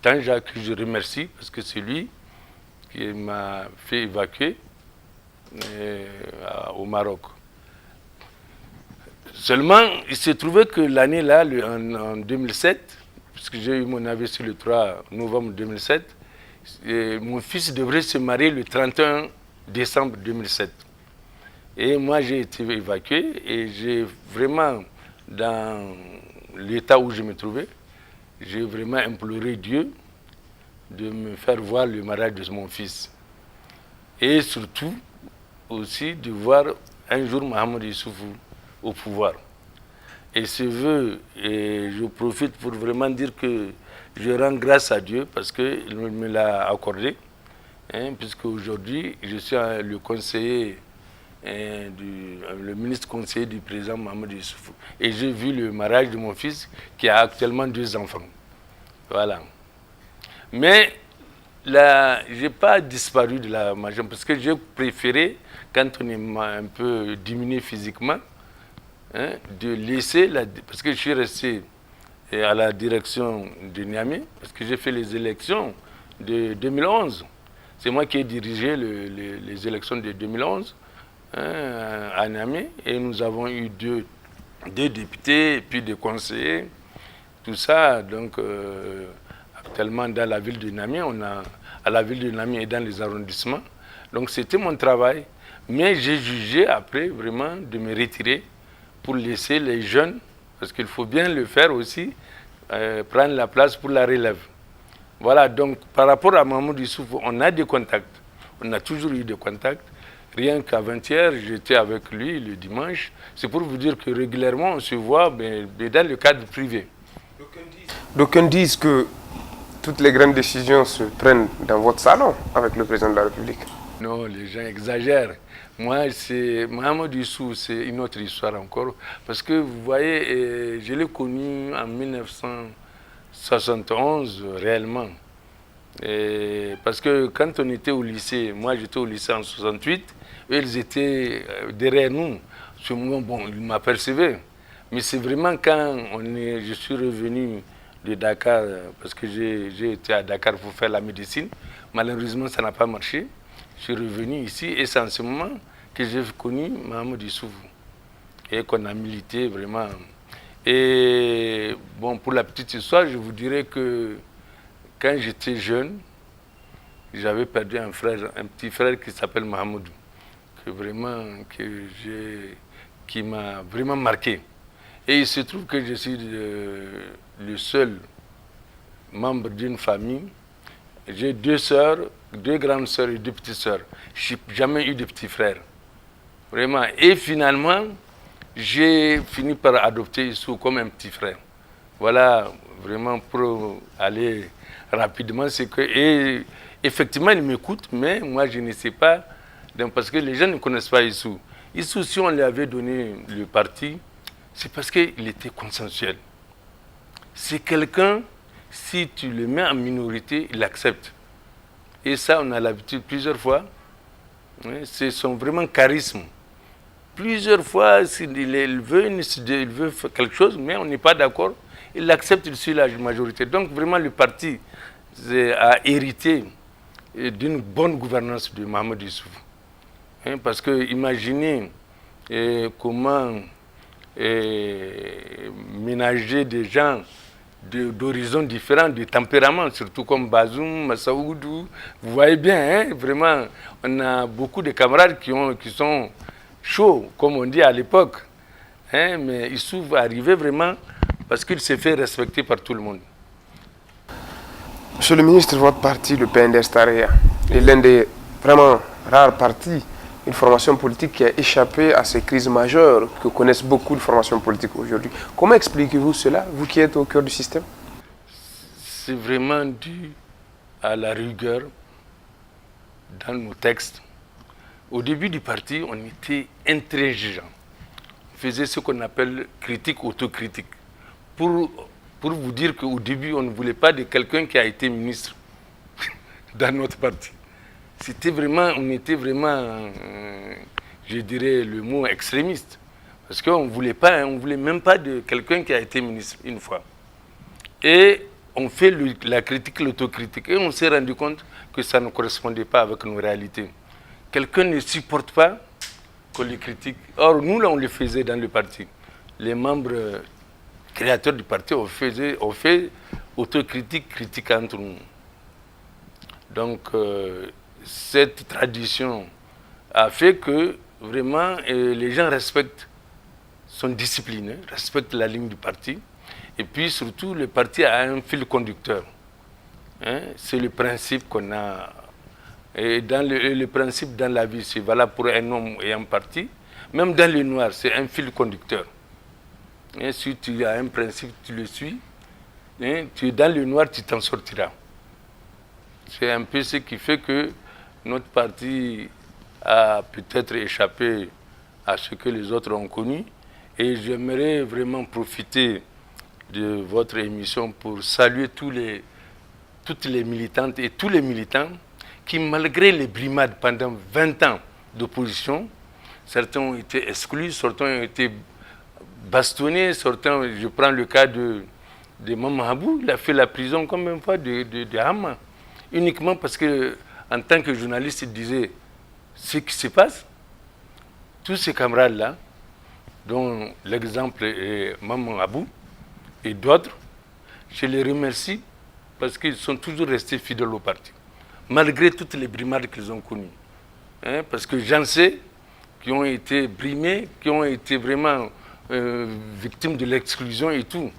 Tanja que je remercie parce que c'est lui qui m'a fait évacuer au Maroc. Seulement, il s'est trouvé que l'année là, en 2007, puisque j'ai eu mon AVC le 3 novembre 2007, mon fils devrait se marier le 31 décembre 2007. Et moi, j'ai été évacué et j'ai vraiment, dans l'état où je me trouvais, j'ai vraiment imploré Dieu de me faire voir le mariage de mon fils. Et surtout, aussi, de voir un jour Mohamed Issoufou au pouvoir. Et ce vœu, et je profite pour vraiment dire que je rends grâce à Dieu parce qu'il me l'a accordé, puisque aujourd'hui, je suis le conseiller, le ministre conseiller du président Mohamed Issoufou. Et j'ai vu le mariage de mon fils qui a actuellement 2 enfants. Voilà. Mais là, je n'ai pas disparu de la majorité parce que j'ai préféré, quand on est un peu diminué physiquement, de laisser, parce que je suis resté à la direction de Niamey, parce que j'ai fait les élections de 2011. C'est moi qui ai dirigé les élections de 2011 à Niamey, et nous avons eu deux députés et puis des conseillers, tout ça. Donc, actuellement, dans la ville de Niamey, à la ville de Niamey et dans les arrondissements. Donc, c'était mon travail. Mais j'ai jugé après vraiment de me retirer pour laisser les jeunes, parce qu'il faut bien le faire aussi, prendre la place pour la relève. Voilà, donc par rapport à Mahmoud Issoufou, on a des contacts. On a toujours eu des contacts. Rien qu'avant-hier, j'étais avec lui le dimanche. C'est pour vous dire que régulièrement, on se voit, mais dans le cadre privé. D'aucuns disent que toutes les grandes décisions se prennent dans votre salon avec le président de la République. Non, les gens exagèrent. Moi, Mohamed Issou, c'est une autre histoire encore. Parce que vous voyez, je l'ai connu en 1971 réellement. Parce que quand on était au lycée, moi j'étais au lycée en 68, eux ils étaient derrière nous. Bon, ils m'apercevaient. Mais c'est vraiment quand je suis revenu de Dakar, parce que j'ai été à Dakar pour faire la médecine. Malheureusement, ça n'a pas marché. Je suis revenu ici et c'est en ce moment que j'ai connu Mohamed Issoufou et qu'on a milité vraiment. Et bon, pour la petite histoire, je vous dirais que quand j'étais jeune, j'avais perdu un petit frère qui s'appelle Mahamoudou, qui m'a vraiment marqué. Et il se trouve que je suis le seul membre d'une famille. J'ai 2 sœurs, 2 grandes sœurs et 2 petites sœurs. Je n'ai jamais eu de petit frère. Vraiment. Et finalement, j'ai fini par adopter Issou comme un petit frère. Voilà, vraiment pour aller rapidement, c'est que... Et effectivement, il m'écoute, mais moi, je ne sais pas, parce que les gens ne connaissent pas Issou. Issou, si on lui avait donné le parti, c'est parce qu'il était consensuel. C'est quelqu'un, si tu le mets en minorité, il accepte. Et ça, on a l'habitude plusieurs fois. C'est son vraiment charisme. Plusieurs fois, il veut faire quelque chose, mais on n'est pas d'accord. Il accepte, il suit la majorité. Donc vraiment, le parti a hérité d'une bonne gouvernance de Mohamed Issoufou. Parce que imaginez comment ménager des gens d'horizons différents, de tempéraments, surtout comme Bazoum, Massaoudou. Vous voyez bien, vraiment, on a beaucoup de camarades qui sont chauds, comme on dit à l'époque. Mais Issou va arriver vraiment parce qu'il s'est fait respecter par tout le monde. Monsieur le ministre, votre parti, le PNDS Taraya, est l'un des vraiment rares partis, une formation politique qui a échappé à ces crises majeures que connaissent beaucoup de formations politiques aujourd'hui. Comment expliquez-vous cela, vous qui êtes au cœur du système? C'est vraiment dû à la rigueur dans nos textes. Au début du parti, on était intransigeant. On faisait ce qu'on appelle critique autocritique. Pour vous dire qu'au début, on ne voulait pas de quelqu'un qui a été ministre dans notre parti. On était vraiment, je dirais le mot extrémiste. Parce qu'on ne voulait même pas de quelqu'un qui a été ministre une fois. Et on fait la critique, l'autocritique, et on s'est rendu compte que ça ne correspondait pas avec nos réalités. Quelqu'un ne supporte pas qu'on les critique. Or, nous, là, on le faisait dans le parti. Les membres créateurs du parti ont fait autocritique, critique entre nous. Donc, cette tradition a fait que, vraiment, les gens sont disciplinés, respectent la ligne du parti. Et puis surtout, le parti a un fil conducteur. Hein? C'est le principe qu'on a. Et le principe dans la vie, c'est valable pour un homme et un parti. Même dans le noir, c'est un fil conducteur. Et si tu as un principe, tu le suis. Hein? Tu es dans le noir, tu t'en sortiras. C'est un peu ce qui fait que notre parti a peut-être échappé à ce que les autres ont connu. Et j'aimerais vraiment profiter de votre émission pour saluer toutes les militantes et tous les militants qui, malgré les brimades pendant 20 ans d'opposition, certains ont été exclus, certains ont été bastonnés, certains, je prends le cas de Maman Habou, il a fait la prison combien de fois de Hama, uniquement parce que, en tant que journaliste, il disait ce qui se passe. Tous ces camarades-là, dont l'exemple est Maman Habou, et d'autres, je les remercie parce qu'ils sont toujours restés fidèles au parti, malgré toutes les brimades qu'ils ont connues. Hein, parce que j'en sais qui ont été brimés, qui ont été vraiment victimes de l'exclusion et tout.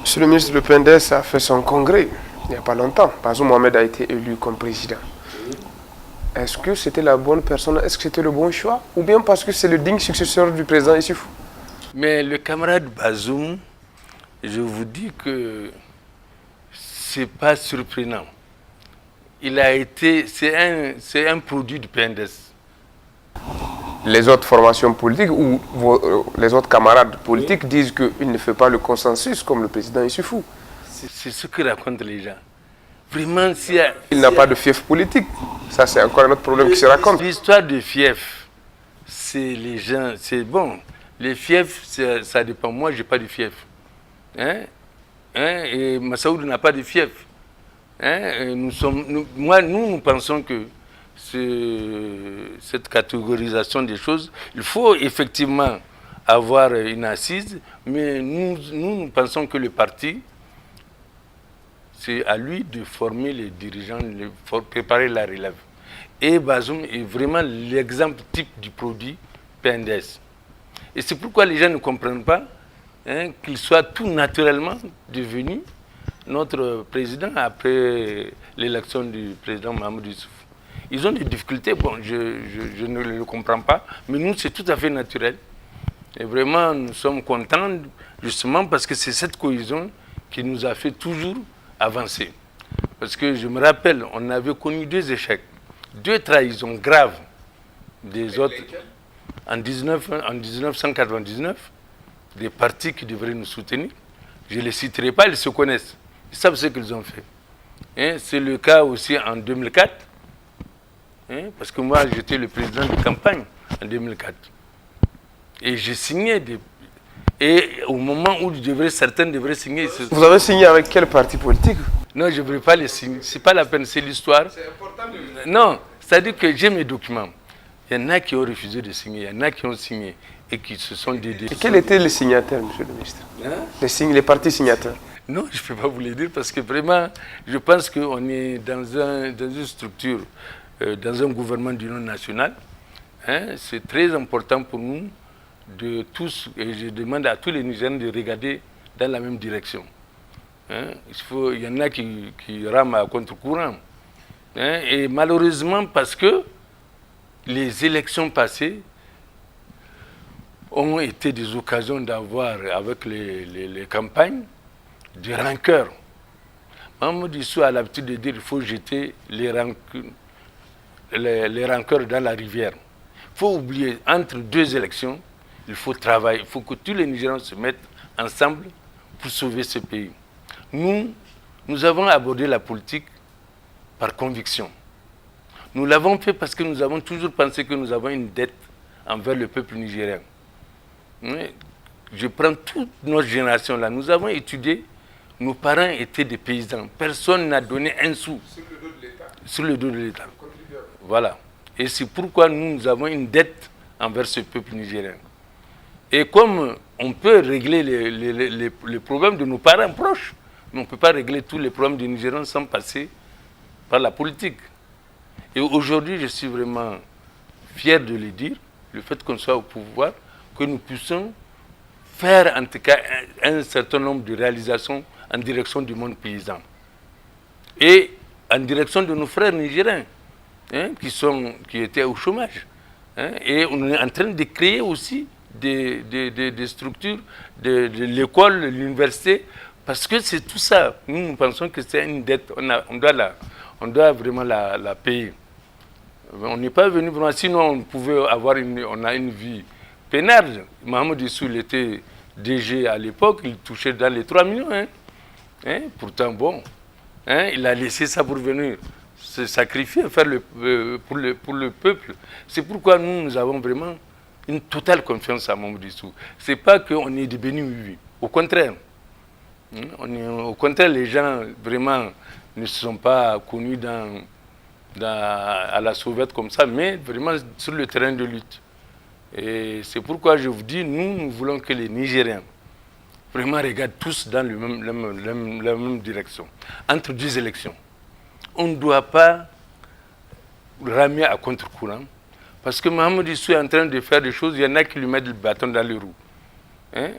Monsieur le ministre, le PNDS a fait son congrès il n'y a pas longtemps. Bazoum Mohamed a été élu comme président. Est-ce que c'était la bonne personne? Est-ce que c'était le bon choix? Ou bien parce que c'est le digne successeur du président Issoufou? Mais le camarade Bazoum, je vous dis que c'est pas surprenant. C'est un produit du PNDS. Les autres formations politiques ou les autres camarades politiques disent qu'il ne fait pas le consensus comme le président Issoufou. C'est ce que racontent les gens. Vraiment, il n'a pas de fief politique. Ça, c'est encore un autre problème qui se raconte. L'histoire de fief, c'est les gens, c'est bon. Les fiefs, ça dépend. Moi, je n'ai pas de fief. Hein? Et Massaoud n'a pas de fief. Hein? Nous pensons que cette catégorisation des choses, il faut effectivement avoir une assise, mais nous pensons que le parti, c'est à lui de former les dirigeants, de préparer la relève. Et Bazoum est vraiment l'exemple type du produit PNDS. Et c'est pourquoi les gens ne comprennent pas qu'il soit tout naturellement devenu notre président après l'élection du président Mahamadou Issoufou. Ils ont des difficultés, bon, je ne le comprends pas, mais nous, c'est tout à fait naturel. Et vraiment, nous sommes contents, justement, parce que c'est cette cohésion qui nous a fait toujours avancer. Parce que je me rappelle, on avait connu 2 échecs, 2 trahisons graves des autres. En 1999, des partis qui devraient nous soutenir, je ne les citerai pas, ils se connaissent. Ils savent ce qu'ils ont fait. C'est le cas aussi en 2004, parce que moi, j'étais le président de campagne en 2004. Et j'ai signé Et au moment où certains devraient signer... Vous avez signé avec quel parti politique? Non, je ne veux pas les signer. Ce n'est pas la peine, c'est l'histoire. C'est important de... Non, c'est-à-dire que j'ai mes documents. Il y en a qui ont refusé de signer, il y en a qui ont signé et qui se sont dédiés. Et quels étaient les signataires, monsieur le ministre? Les partis signataires? Non, je ne peux pas vous le dire parce que vraiment, je pense qu'on est dans une structure, dans un gouvernement d'union nationale. C'est très important pour nous de tous, et je demande à tous les Nigériens de regarder dans la même direction. Il y en a qui rament à contre-courant. Et malheureusement, parce que les élections passées ont été des occasions d'avoir, avec les campagnes, des rancœurs. Mamadou Issou a l'habitude de dire qu'il faut jeter les rancœurs dans la rivière. Il faut oublier, entre 2 élections, il faut travailler, il faut que tous les Nigériens se mettent ensemble pour sauver ce pays. Nous avons abordé la politique par conviction. Nous l'avons fait parce que nous avons toujours pensé que nous avons une dette envers le peuple nigérien. je prends toute notre génération là, nous avons étudié, nos parents étaient des paysans. Personne n'a donné un sou. Sur le dos de l'État. Sur le dos de l'État. Voilà. Et c'est pourquoi nous avons une dette envers ce peuple nigérien. Et comme on peut régler les problèmes de nos parents proches, mais on ne peut pas régler tous les problèmes des Nigériens sans passer par la politique. Et aujourd'hui, je suis vraiment fier de le dire, le fait qu'on soit au pouvoir, que nous puissions faire en tout cas un certain nombre de réalisations en direction du monde paysan. Et en direction de nos frères nigériens, hein, qui étaient au chômage. Hein, et on est en train de créer aussi des structures de l'école, de l'université, parce que c'est tout ça. Nous pensons que c'est une dette, on doit vraiment la payer. On n'est pas venu vraiment, sinon on pouvait avoir une vie peinarde. Mohamed Issou, il était DG à l'époque, il touchait dans les 3 millions. Hein. Hein? Pourtant, bon, hein, il a laissé ça pour venir se sacrifier, faire pour le peuple. C'est pourquoi nous avons vraiment une totale confiance à Mohamed Issou. Ce n'est pas qu'on est des bénis, au contraire. Au contraire, les gens vraiment ne se sont pas connus à la sauvette comme ça, mais vraiment sur le terrain de lutte. Et c'est pourquoi je vous dis, nous voulons que les Nigériens vraiment regardent tous dans la même direction. Entre 2 élections, on ne doit pas ramer à contre-courant, parce que Mohamed Issou est en train de faire des choses, il y en a qui lui mettent le bâton dans les roues. Hein?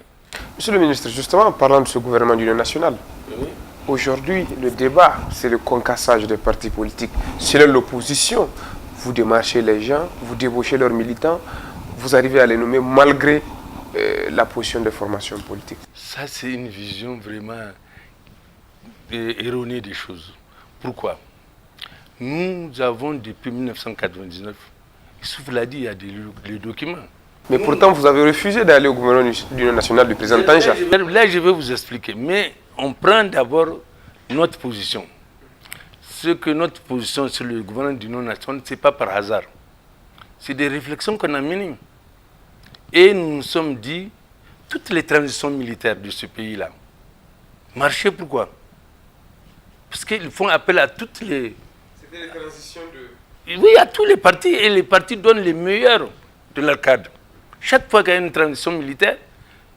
Monsieur le ministre, justement, en parlant de ce gouvernement d'union nationale, oui. Aujourd'hui, le débat, c'est le concassage des partis politiques. Selon l'opposition, vous démarchez les gens, vous débauchez leurs militants, vous arrivez à les nommer malgré la position des formations politiques. Ça, c'est une vision vraiment erronée des choses. Pourquoi? Nous avons, depuis 1999, Issouf l'a dit, il y a des documents. Mais pourtant, vous avez refusé d'aller au gouvernement d'union nationale du président Tanja. Là, je vais vous expliquer. Mais on prend d'abord notre position. Ce que notre position sur le gouvernement d'union nationale, ce n'est pas par hasard. C'est des réflexions qu'on a menées. Et nous nous sommes dit, toutes les transitions militaires de ce pays-là, marchaient pourquoi? Parce qu'ils font appel à toutes les... C'était les transitions de... Oui, à tous les partis. Et les partis donnent les meilleurs de leur cadre. Chaque fois qu'il y a une transition militaire,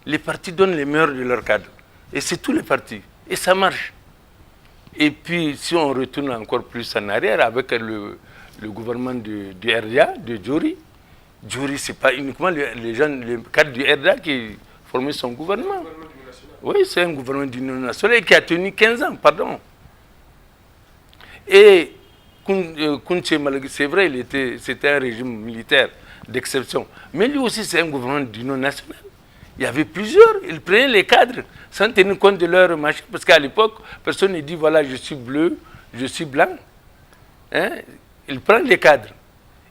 les partis donnent les meilleurs de leur cadre. Et c'est tous les partis. Et ça marche. Et puis, si on retourne encore plus en arrière avec le gouvernement du RDA, de Djori, Djori, ce n'est pas uniquement les cadres du RDA qui formaient son gouvernement. Oui, c'est un gouvernement d'union nationale qui a tenu 15 ans, pardon. Et Kounché Malagui, c'est vrai, c'était un régime militaire d'exception. Mais lui aussi, c'est un gouvernement d'union nationale. Il y avait plusieurs, ils prenaient les cadres sans tenir compte de leur machin. Parce qu'à l'époque, personne ne dit, voilà, je suis bleu, je suis blanc. Hein? Ils prennent les cadres.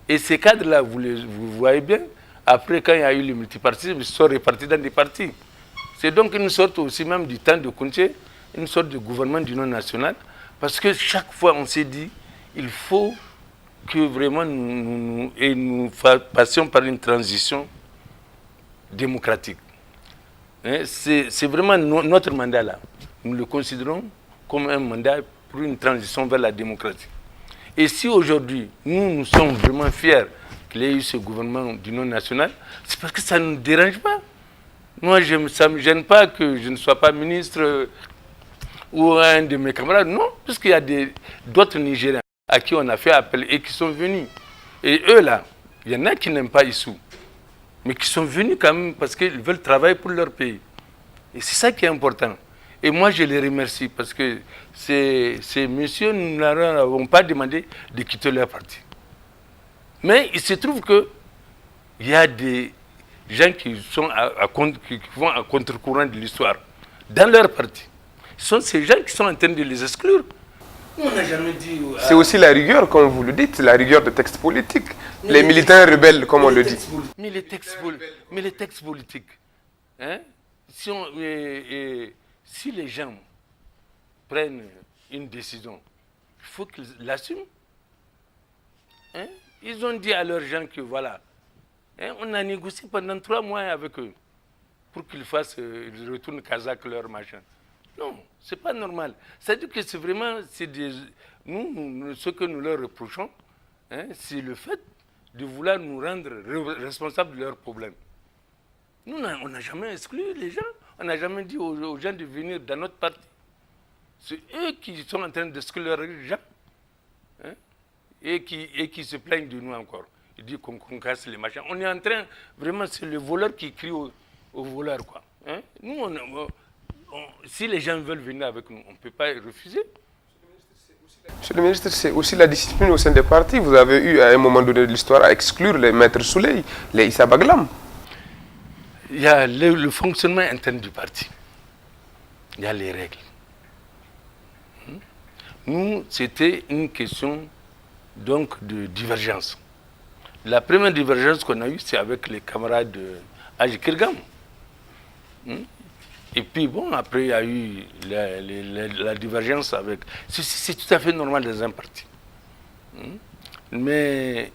Et ces cadres-là, vous voyez bien, après, quand il y a eu le multipartisme, ils sont répartis dans des partis. C'est donc une sorte aussi même du temps de Kounché, une sorte de gouvernement d'union nationale. Parce que chaque fois, on s'est dit, il faut que vraiment nous passions par une transition démocratique. Hein? C'est vraiment notre mandat là. Nous le considérons comme un mandat pour une transition vers la démocratie. Et si aujourd'hui, nous sommes vraiment fiers qu'il y ait eu ce gouvernement d'union nationale, c'est parce que ça ne nous dérange pas. Moi, ça ne me gêne pas que je ne sois pas ministre ou un de mes camarades. Non, parce qu'il y a d'autres Nigériens à qui on a fait appel et qui sont venus. Et eux là, il y en a qui n'aiment pas Issou, mais qui sont venus quand même parce qu'ils veulent travailler pour leur pays. Et c'est ça qui est important. Et moi, je les remercie parce que ces messieurs, nous ne leur avons pas demandé de quitter leur parti. Mais il se trouve qu'il y a des gens qui vont à contre-courant de l'histoire dans leur parti. Ce sont ces gens qui sont en train de les exclure. On n'a jamais dit... C'est aussi la rigueur, comme vous le dites, la rigueur de textes politiques. Les militants rebelles, comme on le dit. Mais les textes politiques, hein, si les gens prennent une décision, il faut qu'ils l'assument. Hein? Ils ont dit à leurs gens que voilà, hein, on a négocié pendant 3 mois avec eux. pour qu'ils fassent, ils retournent Kazakh, leur machin. Non, c'est pas normal. C'est-à-dire que c'est vraiment, nous, ce que nous leur reprochons, hein, c'est le fait de vouloir nous rendre responsables de leurs problèmes. Nous, on n'a jamais exclu les gens, on n'a jamais dit aux gens de venir dans notre parti. C'est eux qui sont en train d'exclure les gens, hein, et qui se plaignent de nous encore. Ils disent qu'on casse les machins. On est en train, vraiment, c'est le voleur qui crie au voleur, quoi. Hein? Nous, si les gens veulent venir avec nous, on ne peut pas refuser. Monsieur le ministre, c'est aussi la discipline au sein des partis. Vous avez eu, à un moment donné de l'histoire, à exclure les maîtres Souley, les Issa Baglam. Il y a le fonctionnement interne du parti. Il y a les règles. Nous, c'était une question donc de divergence. La première divergence qu'on a eue, c'est avec les camarades de Ajikirgam. Et puis bon, après il y a eu la divergence avec... C'est tout à fait normal dans un parti. Mais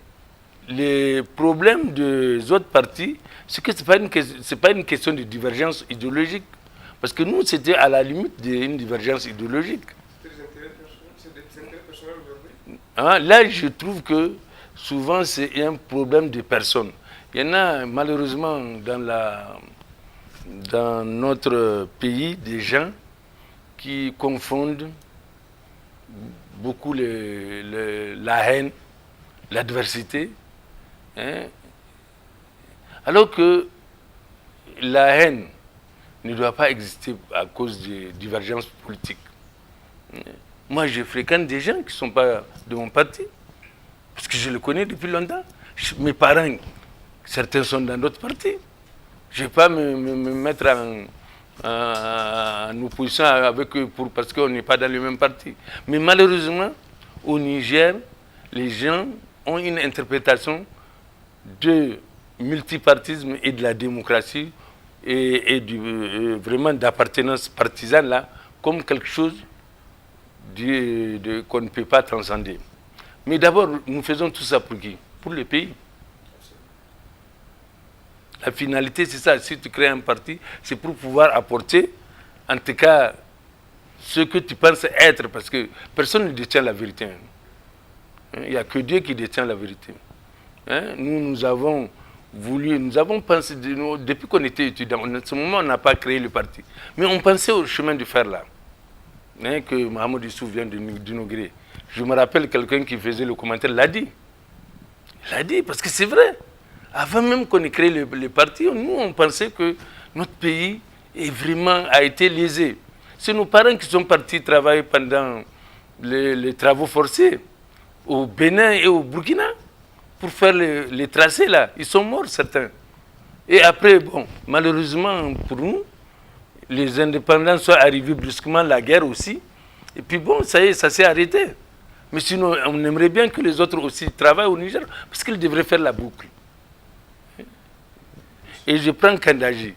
les problèmes des autres partis, c'est que ce n'est pas une question de divergence idéologique. Parce que nous, c'était à la limite d'une divergence idéologique. Hein, là, je trouve que souvent, c'est un problème de personnes. Il y en a malheureusement dans notre pays des gens qui confondent beaucoup la haine, l'adversité. Hein, alors que la haine ne doit pas exister à cause de divergences politiques. Moi, je fréquente des gens qui ne sont pas de mon parti, parce que je le connais depuis longtemps. Mes parents, certains sont dans d'autres partis. Je ne vais pas me mettre en opposition avec eux parce qu'on n'est pas dans le même parti. Mais malheureusement, au Niger, les gens ont une interprétation de multipartisme et de la démocratie et vraiment d'appartenance partisane là, comme quelque chose qu'on ne peut pas transcender. Mais d'abord, nous faisons tout ça pour qui? Pour le pays. La finalité, c'est ça. Si tu crées un parti, c'est pour pouvoir apporter, en tout cas, ce que tu penses être, parce que personne ne détient la vérité. Il n'y a que Dieu qui détient la vérité. Hein? Nous avons voulu, nous avons pensé, depuis qu'on était étudiants, en ce moment, on n'a pas créé le parti. Mais on pensait au chemin de fer là, hein, que Mohamed Issou vient d'inaugurer. Je me rappelle quelqu'un qui faisait le commentaire, l'a dit. Il l'a dit, parce que c'est vrai. Avant même qu'on ait créé le parti, nous, on pensait que notre pays a été lésé. C'est nos parents qui sont partis travailler pendant les travaux forcés au Bénin et au Burkina pour faire les tracés là. Ils sont morts, certains. Et après, bon, malheureusement pour nous, les indépendants sont arrivés brusquement, la guerre aussi. Et puis bon, ça y est, ça s'est arrêté. Mais sinon, on aimerait bien que les autres aussi travaillent au Niger, parce qu'ils devraient faire la boucle. Et je prends Kandaji.